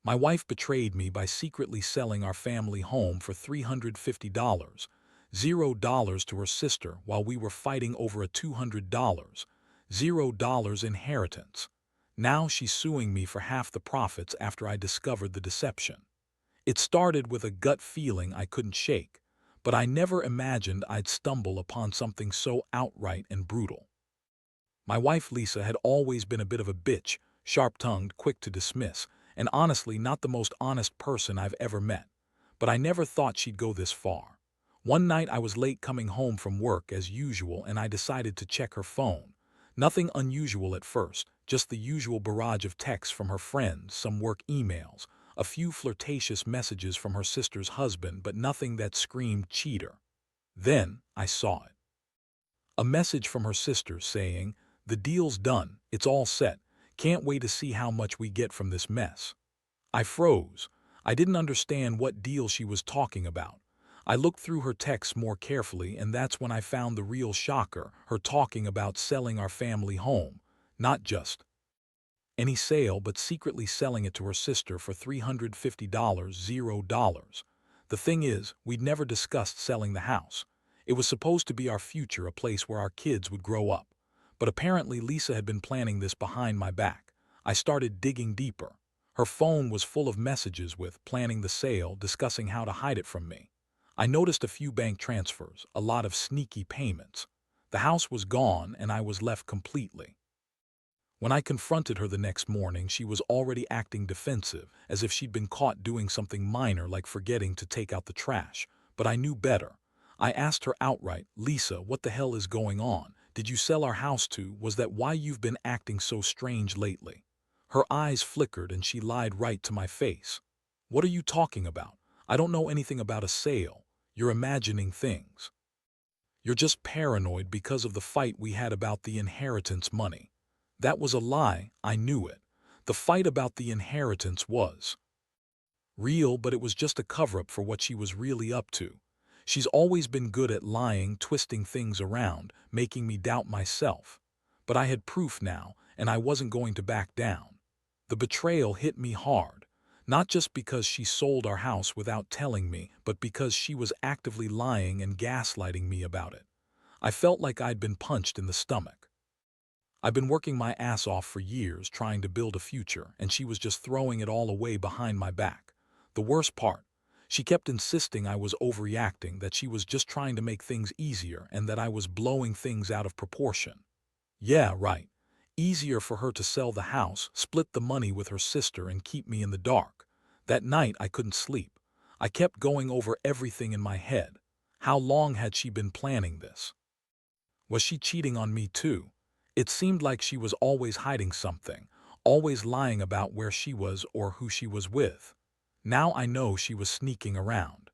My wife betrayed me by secretly selling our family home for $350, $0 to her sister while we were fighting over a $200, $0 inheritance. Now she's suing me for half the profits after I discovered the deception. It started with a gut feeling I couldn't shake, but I never imagined I'd stumble upon something so outright and brutal. My wife Lisa had always been a bit of a bitch, sharp-tongued, quick to dismiss, and honestly not the most honest person I've ever met. But I never thought she'd go this far. One night I was late coming home from work as usual and I decided to check her phone. Nothing unusual at first, just the usual barrage of texts from her friends, some work emails, a few flirtatious messages from her sister's husband, but nothing that screamed cheater. Then I saw it. A message from her sister saying, "The deal's done, it's all set, can't wait to see how much we get from this mess." I froze. I didn't understand what deal she was talking about. I looked through her texts more carefully, and that's when I found the real shocker, her talking about selling our family home. Not just any sale, but secretly selling it to her sister for $350, $0. The thing is, we'd never discussed selling the house. It was supposed to be our future, a place where our kids would grow up. But apparently Lisa had been planning this behind my back. I started digging deeper. Her phone was full of messages with planning the sale, discussing how to hide it from me. I noticed a few bank transfers, a lot of sneaky payments. The house was gone and I was left completely. When I confronted her the next morning, she was already acting defensive, as if she'd been caught doing something minor like forgetting to take out the trash. But I knew better. I asked her outright, "Lisa, what the hell is going on? Did you sell our house too? Was that why you've been acting so strange lately?" Her eyes flickered and she lied right to my face. "What are you talking about? I don't know anything about a sale. You're imagining things. You're just paranoid because of the fight we had about the inheritance money." That was a lie, I knew it. The fight about the inheritance was real, but it was just a cover-up for what she was really up to. She's always been good at lying, twisting things around, making me doubt myself. But I had proof now, and I wasn't going to back down. The betrayal hit me hard, not just because she sold our house without telling me, but because she was actively lying and gaslighting me about it. I felt like I'd been punched in the stomach. I've been working my ass off for years trying to build a future, and she was just throwing it all away behind my back. The worst part, she kept insisting I was overreacting, that she was just trying to make things easier, and that I was blowing things out of proportion. Yeah, right. Easier for her to sell the house, split the money with her sister, and keep me in the dark. That night I couldn't sleep. I kept going over everything in my head. How long had she been planning this? Was she cheating on me too? It seemed like she was always hiding something, always lying about where she was or who she was with. Now I know she was sneaking around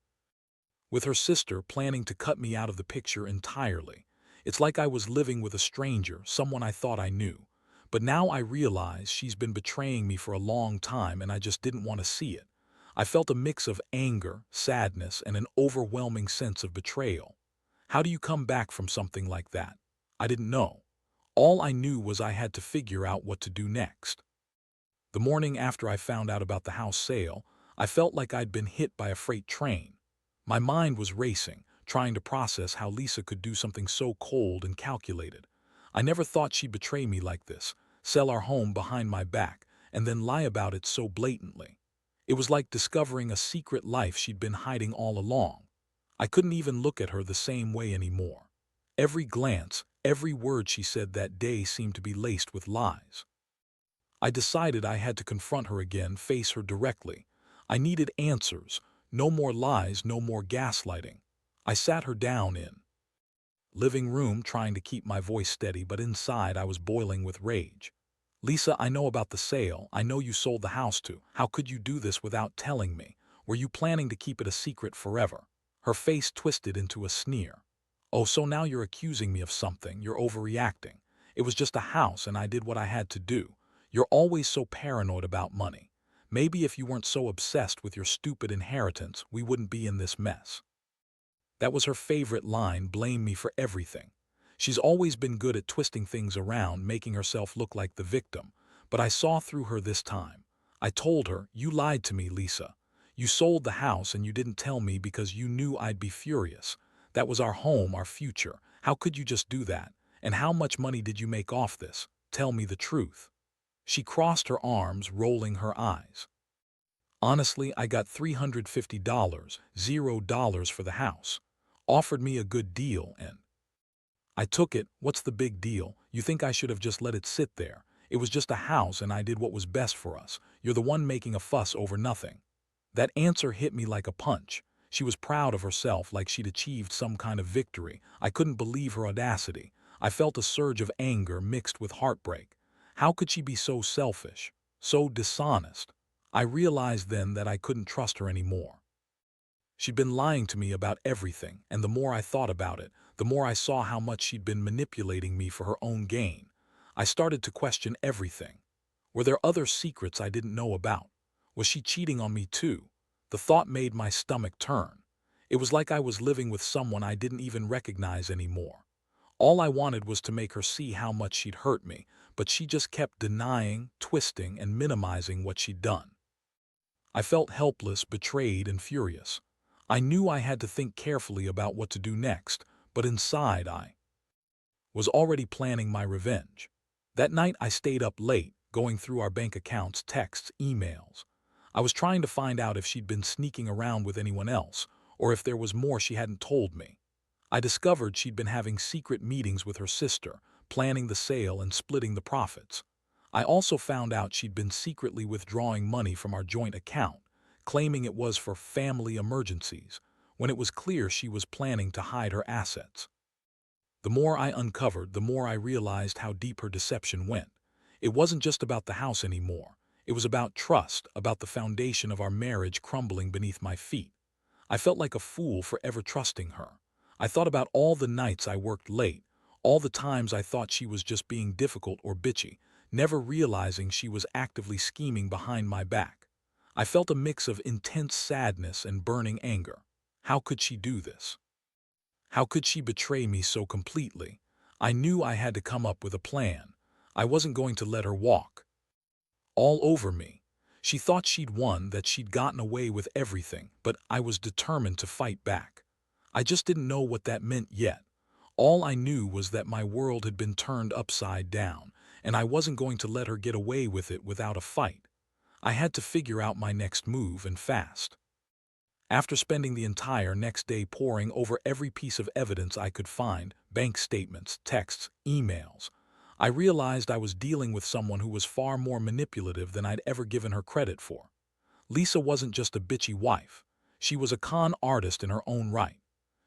with her sister, planning to cut me out of the picture entirely. It's like I was living with a stranger, someone I thought I knew. But now I realize she's been betraying me for a long time and I just didn't want to see it. I felt a mix of anger, sadness, and an overwhelming sense of betrayal. How do you come back from something like that? I didn't know. All I knew was I had to figure out what to do next. The morning after I found out about the house sale, I felt like I'd been hit by a freight train. My mind was racing, trying to process how Lisa could do something so cold and calculated. I never thought she'd betray me like this, sell our home behind my back, and then lie about it so blatantly. It was like discovering a secret life she'd been hiding all along. I couldn't even look at her the same way anymore. Every glance, every word she said that day seemed to be laced with lies. I decided I had to confront her again, face her directly. I needed answers. No more lies, no more gaslighting. I sat her down in living room, trying to keep my voice steady, but inside I was boiling with rage. "Lisa, I know about the sale. I know you sold the house to. How could you do this without telling me? Were you planning to keep it a secret forever?" Her face twisted into a sneer. "Oh, so now you're accusing me of something. You're overreacting. It was just a house and I did what I had to do. You're always so paranoid about money. Maybe if you weren't so obsessed with your stupid inheritance, we wouldn't be in this mess." That was her favorite line, blame me for everything. She's always been good at twisting things around, making herself look like the victim. But I saw through her this time. I told her, "You lied to me, Lisa. You sold the house and you didn't tell me because you knew I'd be furious. That was our home, our future. How could you just do that? And how much money did you make off this? Tell me the truth." She crossed her arms, rolling her eyes. "Honestly, I got $350, $0 for the house. Offered me a good deal and I took it. What's the big deal? You think I should have just let it sit there? It was just a house and I did what was best for us. You're the one making a fuss over nothing." That answer hit me like a punch. She was proud of herself, like she'd achieved some kind of victory. I couldn't believe her audacity. I felt a surge of anger mixed with heartbreak. How could she be so selfish, so dishonest? I realized then that I couldn't trust her anymore. She'd been lying to me about everything, and the more I thought about it, the more I saw how much she'd been manipulating me for her own gain. I started to question everything. Were there other secrets I didn't know about? Was she cheating on me too? The thought made my stomach turn. It was like I was living with someone I didn't even recognize anymore. All I wanted was to make her see how much she'd hurt me, but she just kept denying, twisting, and minimizing what she'd done. I felt helpless, betrayed, and furious. I knew I had to think carefully about what to do next, but inside I was already planning my revenge. That night I stayed up late, going through our bank accounts, texts, emails. I was trying to find out if she'd been sneaking around with anyone else, or if there was more she hadn't told me. I discovered she'd been having secret meetings with her sister, planning the sale and splitting the profits. I also found out she'd been secretly withdrawing money from our joint account, claiming it was for family emergencies, when it was clear she was planning to hide her assets. The more I uncovered, the more I realized how deep her deception went. It wasn't just about the house anymore. It was about trust, about the foundation of our marriage crumbling beneath my feet. I felt like a fool for ever trusting her. I thought about all the nights I worked late, all the times I thought she was just being difficult or bitchy, never realizing she was actively scheming behind my back. I felt a mix of intense sadness and burning anger. How could she do this? How could she betray me so completely? I knew I had to come up with a plan. I wasn't going to let her walk all over me. She thought she'd won, that she'd gotten away with everything, but I was determined to fight back. I just didn't know what that meant yet. All I knew was that my world had been turned upside down, and I wasn't going to let her get away with it without a fight. I had to figure out my next move, and fast. After spending the entire next day poring over every piece of evidence I could find, bank statements, texts, emails, I realized I was dealing with someone who was far more manipulative than I'd ever given her credit for. Lisa wasn't just a bitchy wife. She was a con artist in her own right.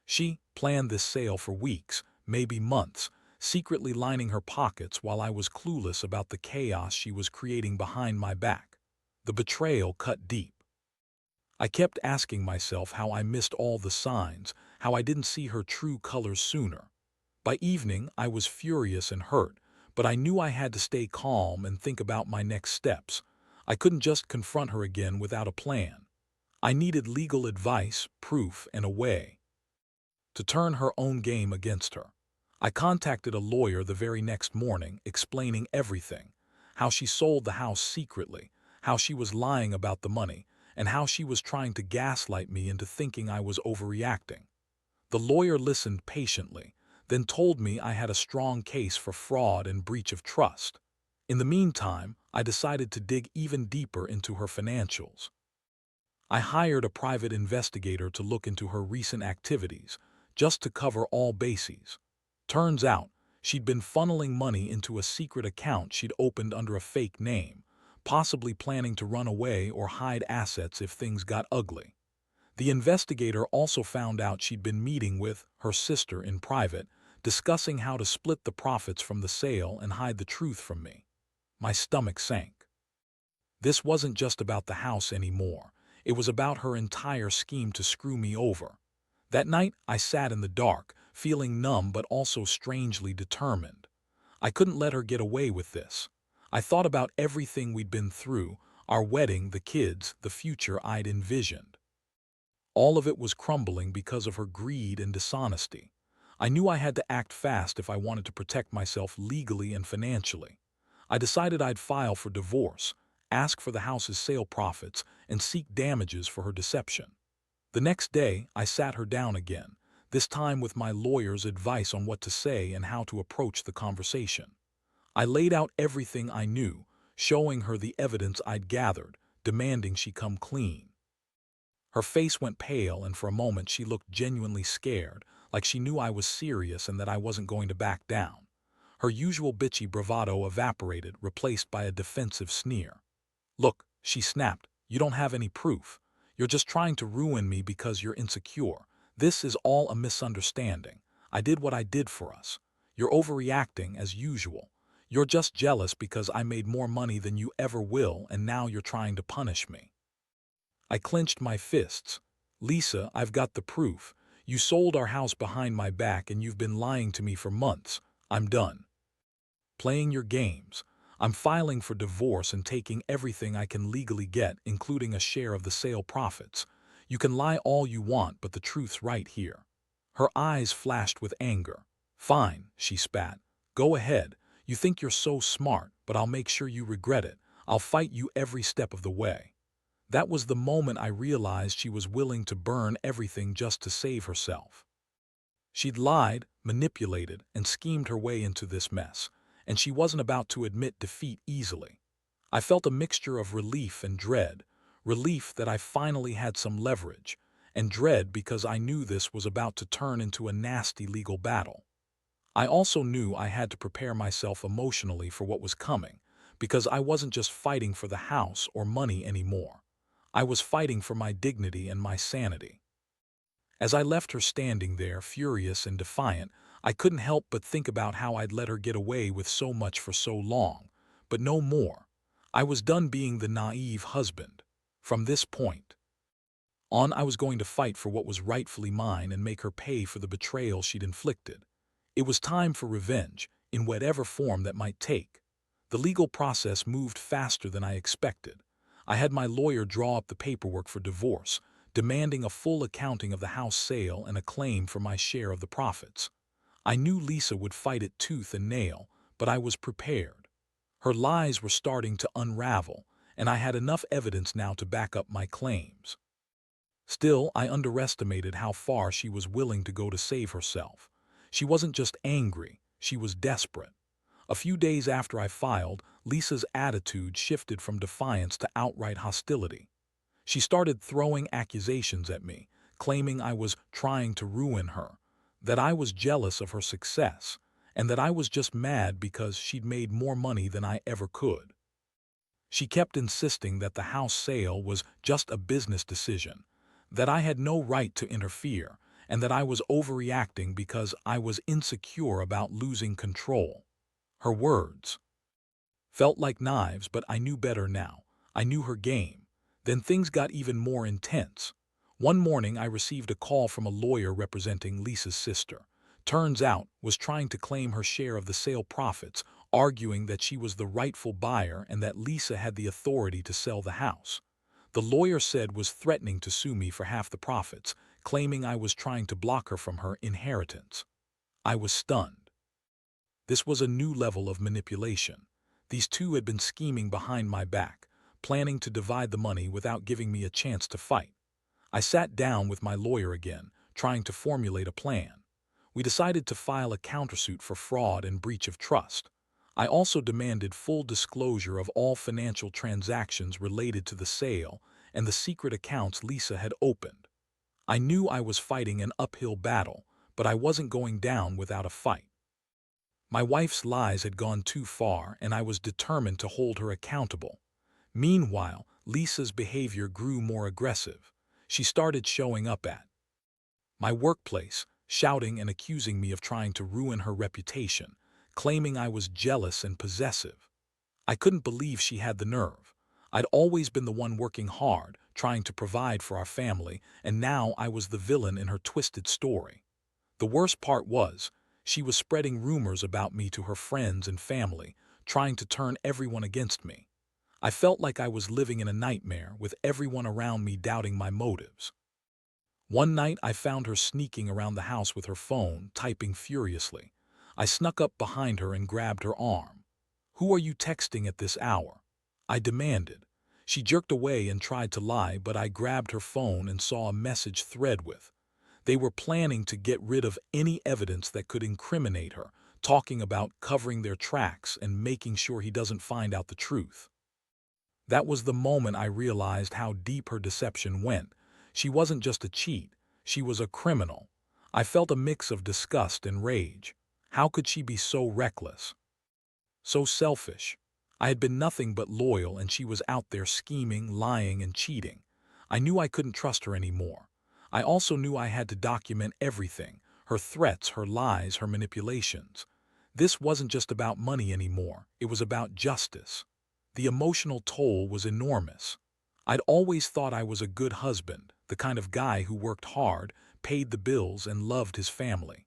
She planned this sale for weeks, maybe months, secretly lining her pockets while I was clueless about the chaos she was creating behind my back. The betrayal cut deep. I kept asking myself how I missed all the signs, how I didn't see her true colors sooner. By evening, I was furious and hurt, but I knew I had to stay calm and think about my next steps. I couldn't just confront her again without a plan. I needed legal advice, proof, and a way to turn her own game against her. I contacted a lawyer the very next morning, explaining everything: how she sold the house secretly, how she was lying about the money, and how she was trying to gaslight me into thinking I was overreacting. The lawyer listened patiently, then told me I had a strong case for fraud and breach of trust. In the meantime, I decided to dig even deeper into her financials. I hired a private investigator to look into her recent activities, just to cover all bases. Turns out, she'd been funneling money into a secret account she'd opened under a fake name, possibly planning to run away or hide assets if things got ugly. The investigator also found out she'd been meeting with her sister in private, discussing how to split the profits from the sale and hide the truth from me. My stomach sank. This wasn't just about the house anymore. It was about her entire scheme to screw me over. That night, I sat in the dark, feeling numb but also strangely determined. I couldn't let her get away with this. I thought about everything we'd been through, our wedding, the kids, the future I'd envisioned. All of it was crumbling because of her greed and dishonesty. I knew I had to act fast if I wanted to protect myself legally and financially. I decided I'd file for divorce, ask for the house's sale profits, and seek damages for her deception. The next day, I sat her down again, this time with my lawyer's advice on what to say and how to approach the conversation. I laid out everything I knew, showing her the evidence I'd gathered, demanding she come clean. Her face went pale, and for a moment she looked genuinely scared, like she knew I was serious and that I wasn't going to back down. Her usual bitchy bravado evaporated, replaced by a defensive sneer. "Look," she snapped, "you don't have any proof. You're just trying to ruin me because you're insecure. This is all a misunderstanding. I did what I did for us. You're overreacting as usual. You're just jealous because I made more money than you ever will, and now you're trying to punish me." I clenched my fists. "Lisa, I've got the proof. You sold our house behind my back and you've been lying to me for months. I'm done playing your games. I'm filing for divorce and taking everything I can legally get, including a share of the sale profits. You can lie all you want, but the truth's right here." Her eyes flashed with anger. "Fine," she spat. "Go ahead. You think you're so smart, but I'll make sure you regret it. I'll fight you every step of the way." That was the moment I realized she was willing to burn everything just to save herself. She'd lied, manipulated, and schemed her way into this mess, and she wasn't about to admit defeat easily. I felt a mixture of relief and dread. Relief that I finally had some leverage, and dread because I knew this was about to turn into a nasty legal battle. I also knew I had to prepare myself emotionally for what was coming, because I wasn't just fighting for the house or money anymore. I was fighting for my dignity and my sanity. As I left her standing there, furious and defiant, I couldn't help but think about how I'd let her get away with so much for so long, but no more. I was done being the naive husband. From this point on, I was going to fight for what was rightfully mine and make her pay for the betrayal she'd inflicted. It was time for revenge, in whatever form that might take. The legal process moved faster than I expected. I had my lawyer draw up the paperwork for divorce, demanding a full accounting of the house sale and a claim for my share of the profits. I knew Lisa would fight it tooth and nail, but I was prepared. Her lies were starting to unravel, and I had enough evidence now to back up my claims. Still, I underestimated how far she was willing to go to save herself. She wasn't just angry, she was desperate. A few days after I filed, Lisa's attitude shifted from defiance to outright hostility. She started throwing accusations at me, claiming I was trying to ruin her, that I was jealous of her success, and that I was just mad because she'd made more money than I ever could. She kept insisting that the house sale was just a business decision, that I had no right to interfere, and that I was overreacting because I was insecure about losing control. Her words felt like knives, but I knew better now. I knew her game. Then things got even more intense. One morning I received a call from a lawyer representing Lisa's sister. Turns out, was trying to claim her share of the sale profits, arguing that she was the rightful buyer and that Lisa had the authority to sell the house. The lawyer said was threatening to sue me for half the profits, claiming I was trying to block her from her inheritance. I was stunned. This was a new level of manipulation. These two had been scheming behind my back, planning to divide the money without giving me a chance to fight. I sat down with my lawyer again, trying to formulate a plan. We decided to file a countersuit for fraud and breach of trust. I also demanded full disclosure of all financial transactions related to the sale and the secret accounts Lisa had opened. I knew I was fighting an uphill battle, but I wasn't going down without a fight. My wife's lies had gone too far, and I was determined to hold her accountable. Meanwhile, Lisa's behavior grew more aggressive. She started showing up at my workplace, shouting and accusing me of trying to ruin her reputation, claiming I was jealous and possessive. I couldn't believe she had the nerve. I'd always been the one working hard, trying to provide for our family, and now I was the villain in her twisted story. The worst part was, she was spreading rumors about me to her friends and family, trying to turn everyone against me. I felt like I was living in a nightmare, with everyone around me doubting my motives. One night I found her sneaking around the house with her phone, typing furiously. I snuck up behind her and grabbed her arm. "Who are you texting at this hour?" I demanded. She jerked away and tried to lie, but I grabbed her phone and saw a message thread with. They were planning to get rid of any evidence that could incriminate her, talking about covering their tracks and making sure he doesn't find out the truth. That was the moment I realized how deep her deception went. She wasn't just a cheat, she was a criminal. I felt a mix of disgust and rage. How could she be so reckless? So selfish. I had been nothing but loyal, and she was out there scheming, lying, and cheating. I knew I couldn't trust her anymore. I also knew I had to document everything, her threats, her lies, her manipulations. This wasn't just about money anymore, it was about justice. The emotional toll was enormous. I'd always thought I was a good husband, the kind of guy who worked hard, paid the bills, and loved his family.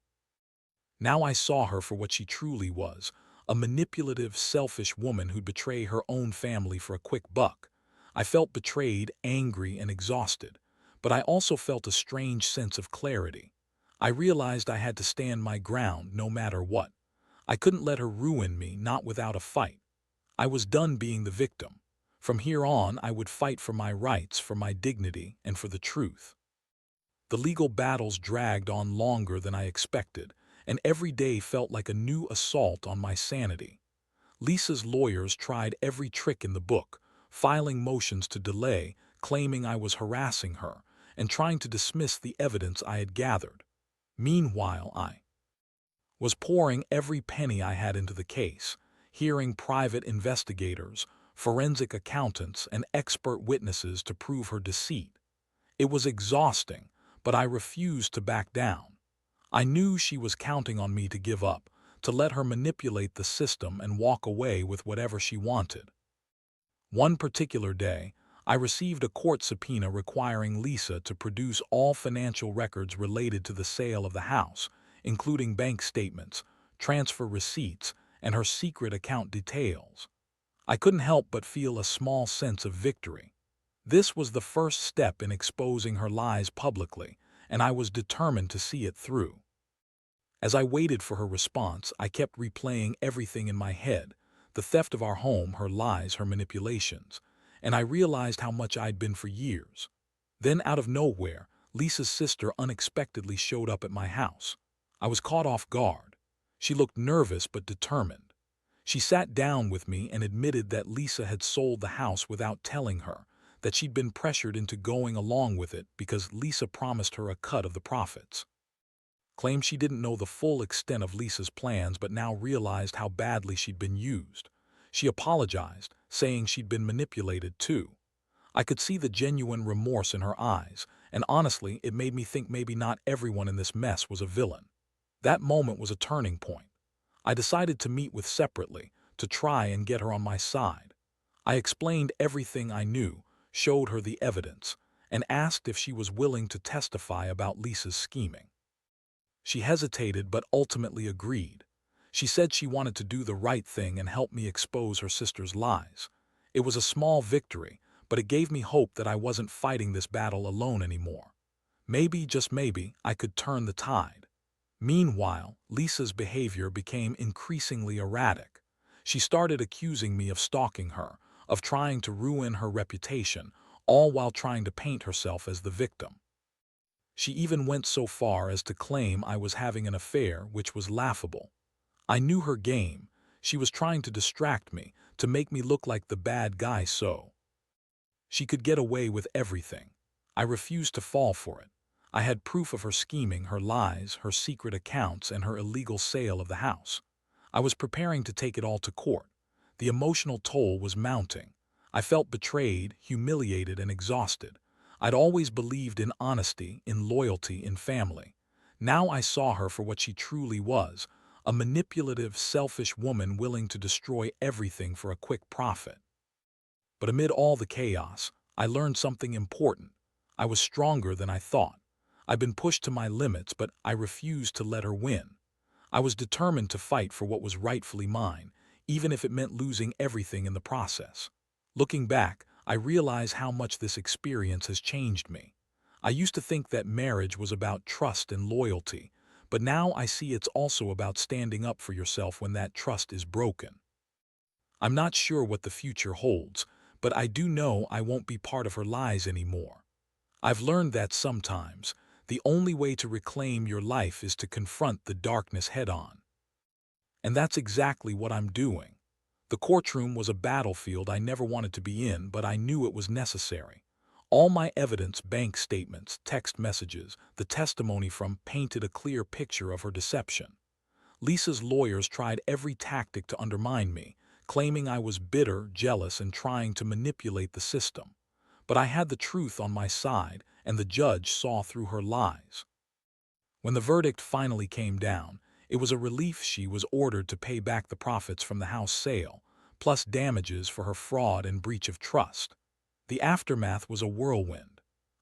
Now I saw her for what she truly was, a manipulative, selfish woman who'd betray her own family for a quick buck. I felt betrayed, angry, and exhausted, but I also felt a strange sense of clarity. I realized I had to stand my ground no matter what. I couldn't let her ruin me, not without a fight. I was done being the victim. From here on, I would fight for my rights, for my dignity, and for the truth. The legal battles dragged on longer than I expected, and every day felt like a new assault on my sanity. Lisa's lawyers tried every trick in the book, filing motions to delay, claiming I was harassing her, and trying to dismiss the evidence I had gathered. Meanwhile, I was pouring every penny I had into the case, hearing private investigators, forensic accountants, and expert witnesses to prove her deceit. It was exhausting, but I refused to back down. I knew she was counting on me to give up, to let her manipulate the system and walk away with whatever she wanted. One particular day, I received a court subpoena requiring Lisa to produce all financial records related to the sale of the house, including bank statements, transfer receipts, and her secret account details. I couldn't help but feel a small sense of victory. This was the first step in exposing her lies publicly, and I was determined to see it through. As I waited for her response, I kept replaying everything in my head: the theft of our home, her lies, her manipulations, and I realized how much I'd been for years. Then, out of nowhere, Lisa's sister unexpectedly showed up at my house. I was caught off guard. She looked nervous but determined. She sat down with me and admitted that Lisa had sold the house without telling her, that she'd been pressured into going along with it because Lisa promised her a cut of the profits. Claimed she didn't know the full extent of Lisa's plans but now realized how badly she'd been used. She apologized, saying she'd been manipulated too. I could see the genuine remorse in her eyes, and honestly, it made me think maybe not everyone in this mess was a villain. That moment was a turning point. I decided to meet with separately, to try and get her on my side. I explained everything I knew, showed her the evidence, and asked if she was willing to testify about Lisa's scheming. She hesitated but ultimately agreed. She said she wanted to do the right thing and help me expose her sister's lies. It was a small victory, but it gave me hope that I wasn't fighting this battle alone anymore. Maybe, just maybe, I could turn the tide. Meanwhile, Lisa's behavior became increasingly erratic. She started accusing me of stalking her, of trying to ruin her reputation, all while trying to paint herself as the victim. She even went so far as to claim I was having an affair, which was laughable. I knew her game. She was trying to distract me, to make me look like the bad guy so she could get away with everything. I refused to fall for it. I had proof of her scheming, her lies, her secret accounts, and her illegal sale of the house. I was preparing to take it all to court. The emotional toll was mounting. I felt betrayed, humiliated, and exhausted. I'd always believed in honesty, in loyalty, in family. Now I saw her for what she truly was: a manipulative, selfish woman willing to destroy everything for a quick profit. But amid all the chaos, I learned something important. I was stronger than I thought. I'd been pushed to my limits, but I refused to let her win. I was determined to fight for what was rightfully mine, even if it meant losing everything in the process. Looking back, I realize how much this experience has changed me. I used to think that marriage was about trust and loyalty, but now I see it's also about standing up for yourself when that trust is broken. I'm not sure what the future holds, but I do know I won't be part of her lies anymore. I've learned that sometimes the only way to reclaim your life is to confront the darkness head-on. And that's exactly what I'm doing. The courtroom was a battlefield I never wanted to be in, but I knew it was necessary. All my evidence, bank statements, text messages, the testimony from painted a clear picture of her deception. Lisa's lawyers tried every tactic to undermine me, claiming I was bitter, jealous, and trying to manipulate the system. But I had the truth on my side, and the judge saw through her lies. When the verdict finally came down, it was a relief. She was ordered to pay back the profits from the house sale, plus damages for her fraud and breach of trust. The aftermath was a whirlwind.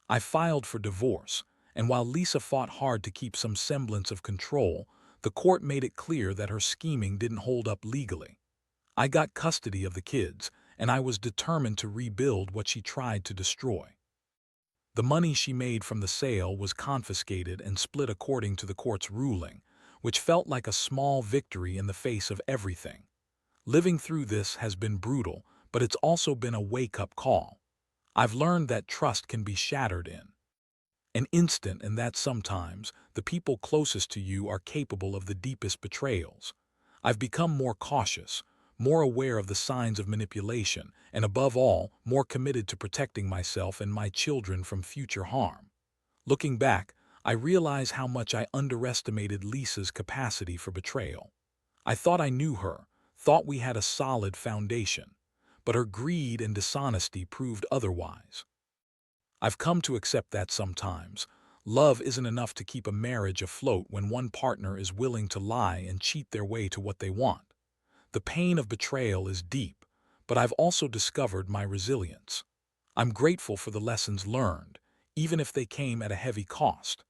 I filed for divorce, and while Lisa fought hard to keep some semblance of control, the court made it clear that her scheming didn't hold up legally. I got custody of the kids, and I was determined to rebuild what she tried to destroy. The money she made from the sale was confiscated and split according to the court's ruling, which felt like a small victory in the face of everything. Living through this has been brutal, but it's also been a wake-up call. I've learned that trust can be shattered in an instant, and that sometimes the people closest to you are capable of the deepest betrayals. I've become more cautious, more aware of the signs of manipulation, and above all, more committed to protecting myself and my children from future harm. Looking back, I realize how much I underestimated Lisa's capacity for betrayal. I thought I knew her, thought we had a solid foundation, but her greed and dishonesty proved otherwise. I've come to accept that sometimes love isn't enough to keep a marriage afloat when one partner is willing to lie and cheat their way to what they want. The pain of betrayal is deep, but I've also discovered my resilience. I'm grateful for the lessons learned, even if they came at a heavy cost.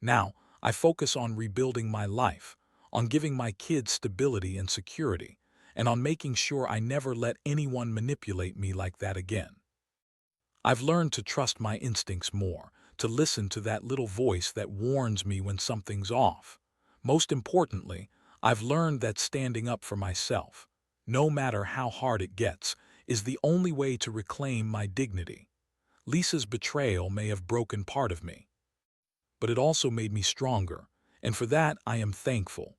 Now, I focus on rebuilding my life, on giving my kids stability and security, and on making sure I never let anyone manipulate me like that again. I've learned to trust my instincts more, to listen to that little voice that warns me when something's off. Most importantly, I've learned that standing up for myself, no matter how hard it gets, is the only way to reclaim my dignity. Lisa's betrayal may have broken part of me, but it also made me stronger, and for that I am thankful.